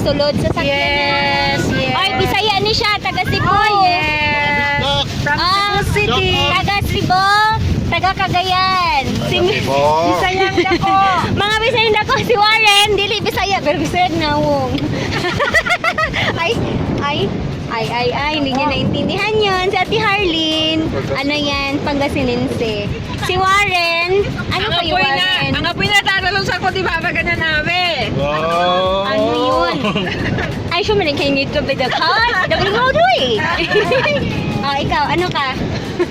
sulod sa sakyanan. Yes, yes. Ay, Bisaya ni siya, taga Cebu. Oh, yes. From Cebu City. Taga Cebu, taga Cagayan. Bisayang dako. Mga Bisaya dako si Warren, dili Bisaya, pero Bisaya nawong. Ay, hindi niya naintindihan yun. Si Ate Harleen, ano yan, Pangasinense. Si Warren, ano pa yung Warren? Ang apoy na tatalong sa ko, di ba? Ganyan nabe. Ano yun? Ay, siya manig kayo nito ba dapat? Dapat mo ito eh. Oh, ikaw, ano ka?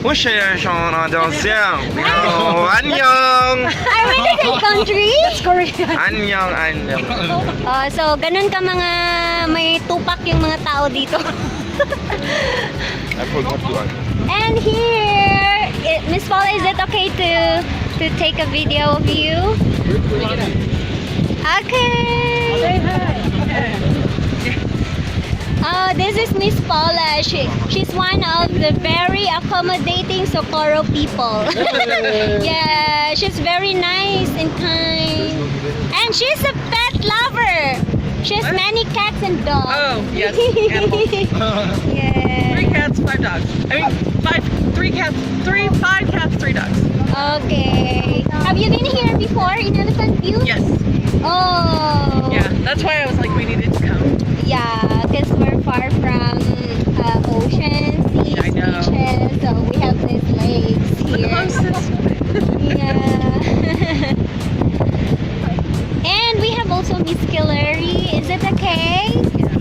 我是上那叫香，안녕， Are we in the same country? 안녕 안녕。 So, ganun ka mga may tupak yung mga tao dito. I forgot to answer. And here, Miss Paula, is it okay to take a video of you? Okay. Say hi. Oh, this is Miss Paula. She's one of the very accommodating Socorro people. Yeah, she's very nice and kind. And she's a pet lover. She has many cats and dogs. Oh, yes, animals. Yeah. 3 cats, 5 dogs. I mean, 3 cats, 5 cats, 3 dogs. Okay. Have you been here before in Elephant View? Yes. Oh. Yeah, that's why I was like, we needed to come. Yeah, because we're far from ocean, seas, I know. beaches, so we have these lakes The here. closest. Yeah. And we have also Miss Killary. Is it okay?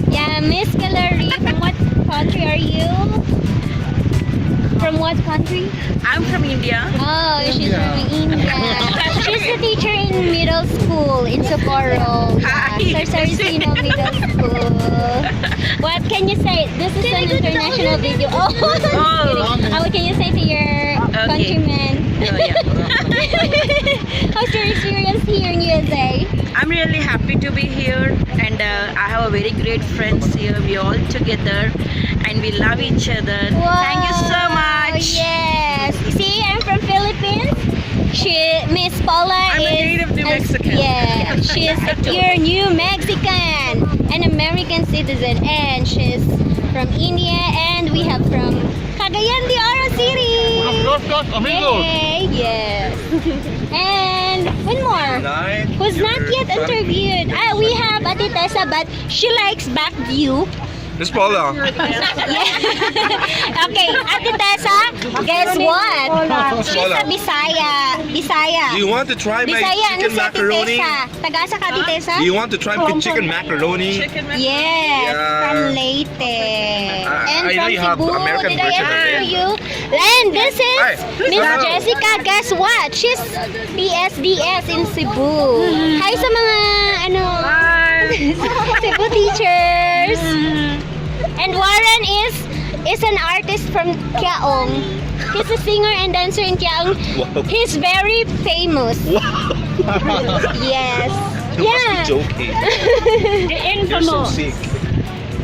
Yeah, Miss Killary. From what country are you? From what country? I'm from India. Oh, she's from India. She's a teacher in middle school in Socorro. Hi. Sarsaricino Middle School. What can you say? This is an international video. Oh, what can you say to your countrymen? Oh, yeah. How's your experience here in USA? I'm really happy to be here, and I have a very great friends here. We all together, and we love each other. Thank you so much. Yes. See, I'm from Philippines. Miss Paula I'm a native New Mexican. Yeah, she's a pure New Mexican, an American citizen, and she's from India, and we have from Cagayan de Oro City. Yay, yes. And one more. Who's not yet interviewed? We have Ate Tessa, but she likes back view. Miss Paula, Okay, Ate Tessa, guess what? She's a Bisaya. do you want to try my Bisaya, ano chicken si Ate macaroni? Tessa? Tagasa ka, Ate Tessa? Do you want to try my chicken macaroni? Chicken Yes, Yeah. from Leyte. And I know from you have Cebu. American Did I version of answer it. you? And this is Hi. Miss Hello. Jessica. Guess what? She's PSDS in Cebu. Hi sa mga, Cebu teachers. And Warren is an artist from Kiaong. He's a singer and dancer in Kiaong. Wow. He's very famous. Yes. You must be joking. You're so sick.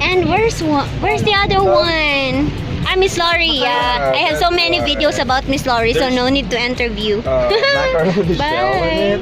And where's the other one? Miss Lori. I have so many videos about Miss Lori, so no need to interview. Macaroni shell in Bye. it.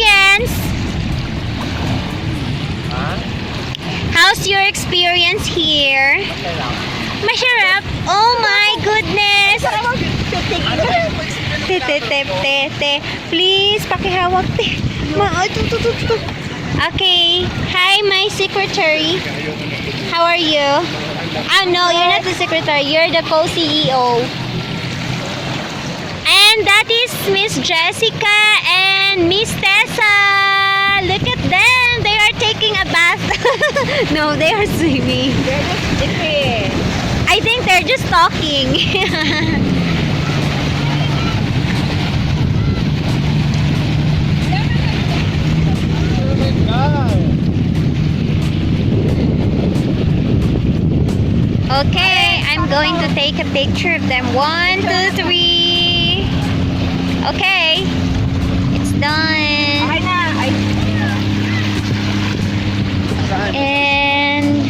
experience? How's your experience here? Masarap. Oh my goodness. Te. Please, pakihawak, te. Okay. Hi, my secretary. How are you? Oh, no, you're not the secretary. You're the co-CEO. And that is Miss Jessica and Miss Tessa. Look at them. They are taking a bath. No, they are swimming. I think they're just talking. Okay, I'm going to take a picture of them. 1, 2, 3. Okay, it's done. And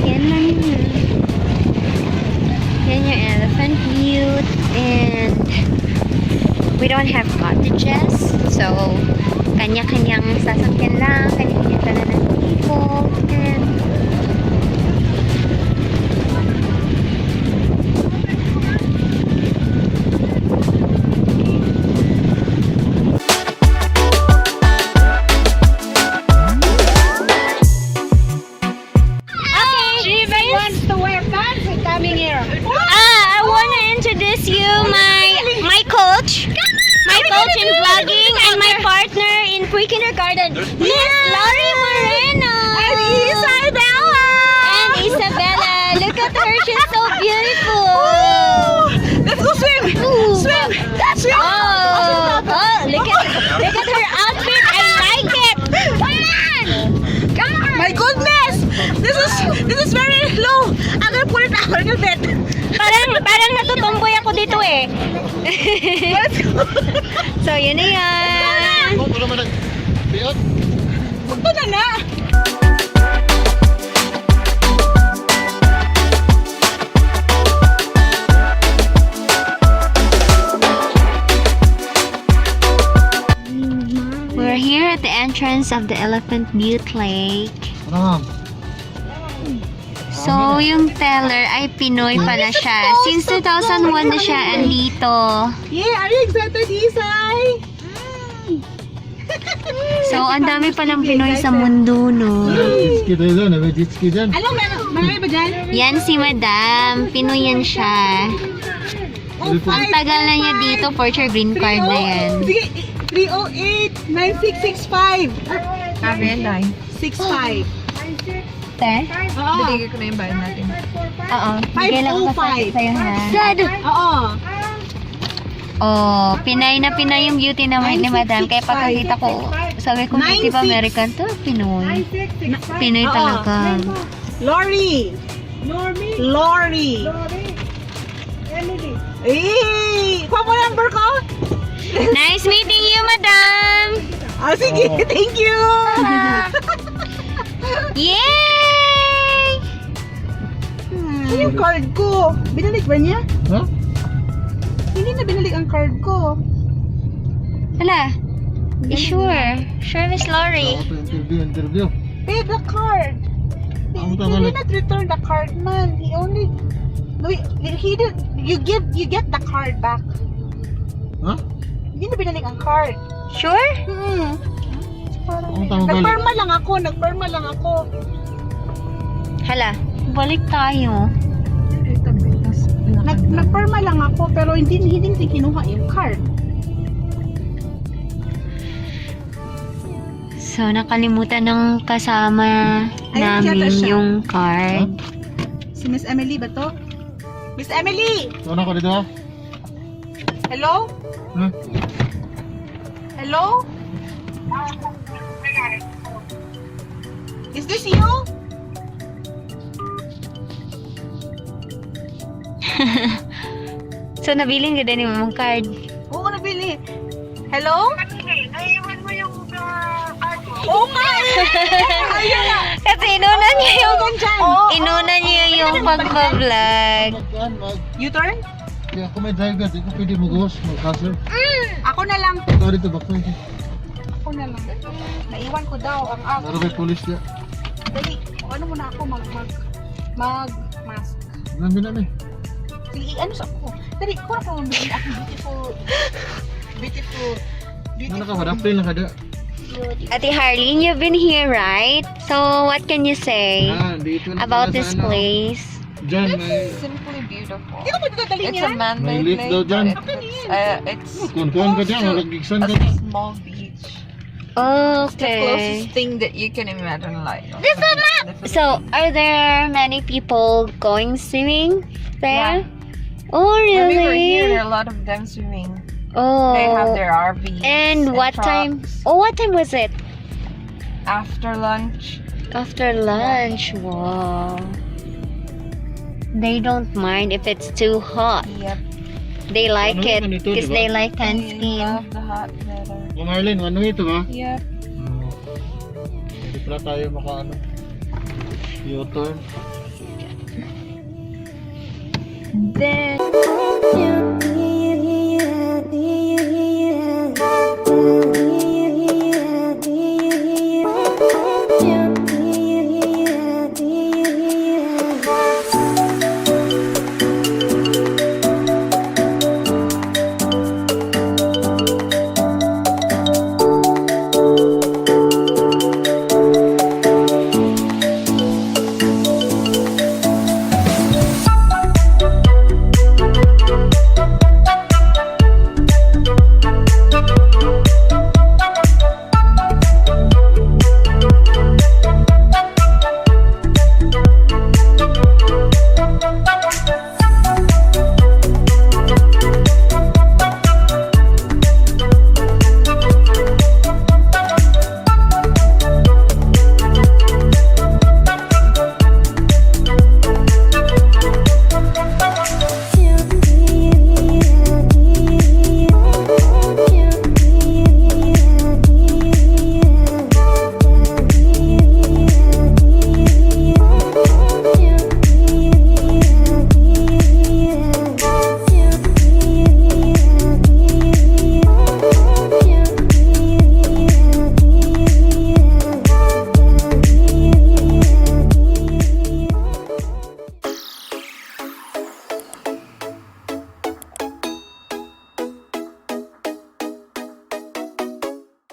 yan lang yun. Yan yung elephant mute. And we don't have cottages. So, kanya-kanyang sasakyan lang. Kanya-kanyang tala ng people. And I wanna introduce you my coach in vlogging and my partner in pre-kindergarten, Miss Laurie Moreno and Isabella. Look at her, she's so beautiful. Let's go swim! Swim! Swim! Oh, look at her outfit. I like it. Come on. My goodness! This is very low. I'm gonna put it down a little bit. Parang natutumboy ako dito eh. So, yun na yan. Ito na na! We're here at the entrance of the Elephant Butte Lake. So, yung teller ay Pinoy pala siya. Since 2001 na siya andito. Yeah, are you excited, Isay? So, ang dami palang Pinoy sa mundo, no? Alam, marami ba dyan? Yan si Madam. Pinoy yan siya. Ang tagal na niya dito, for sure green card na yan. Sige, 308-9665. Line. 65. Te? Oo. Binigay ko na yung bayad natin. Oo. Bigay lang ko sa'yo, ha? Oo. Oh, Pinay na Pinay yung beauty naman ni Madam. Kaya pagkakita ko, sabi ko, beauty ba American to? Pinoy. Pinoy talaga. Lori. Lori. Emily. Eh, kuha mo number ko? Nice meeting you, Madam! Ah, sige, thank you. Yay! Ano yung card ko? Binalik ba niya? Huh? Hindi na binalik ang card ko. Hala, sure. Sure, Miss Lori. Interview. Pay the card. He did not return the card, man. He only... No, he did... You get the card back. Huh? Hindi na binalik ang card. Sure? Nagperma lang ako. Hala, balik tayo. Nagperma lang ako pero hindi kinuha yung card. So, nakalimutan ng kasama namin yung card. Si Miss Emily ba to? Miss Emily! Ano ka dito? Hello? Huh? Hello? Is this you? So, nabiling ka din yung mong card. Oo, nabili. Hello? Oo nga eh! Kasi inuna niya yung pagpa-vlog. U-turn? Kaya ako may driver, di ko pwede mag-host, mag-caser. Ako na lang. Ikaw dito, bakit? Ako na lang. Naiwan ko daw ang ako. Meron may police niya. Dali, ano muna ako mag-mask. Nandun namin. Sige, ano sa ako? Dali, ko na po mabili ako beautiful. Ano ka, madapil lang kada. Ate Harleen, you've been here, right? So, what can you say Dito na about pala this sa ano. place? Diyan, may... Simply beautiful. Hindi ko pa dito dali It's niya. a man-made May lake lake. daw dyan. It's Kuhan ka dyan, magagigsan ka. a small beach. It's the Okay. closest thing that you can imagine, like. So, are there many people going swimming there? Yeah. Oh, When we were here, really? there are a lot of them swimming. Oh. They have their RVs. And what time? trucks. Oh, what time was it? After lunch. After lunch. Wow. They don't mind if it's too hot. Yep. They like Ano it naman ito, because diba? they like tan They skin. love the hot weather. O Marlene, ano ito ba? Yep. Hindi pala tayo maka-ano. U-turn. Then.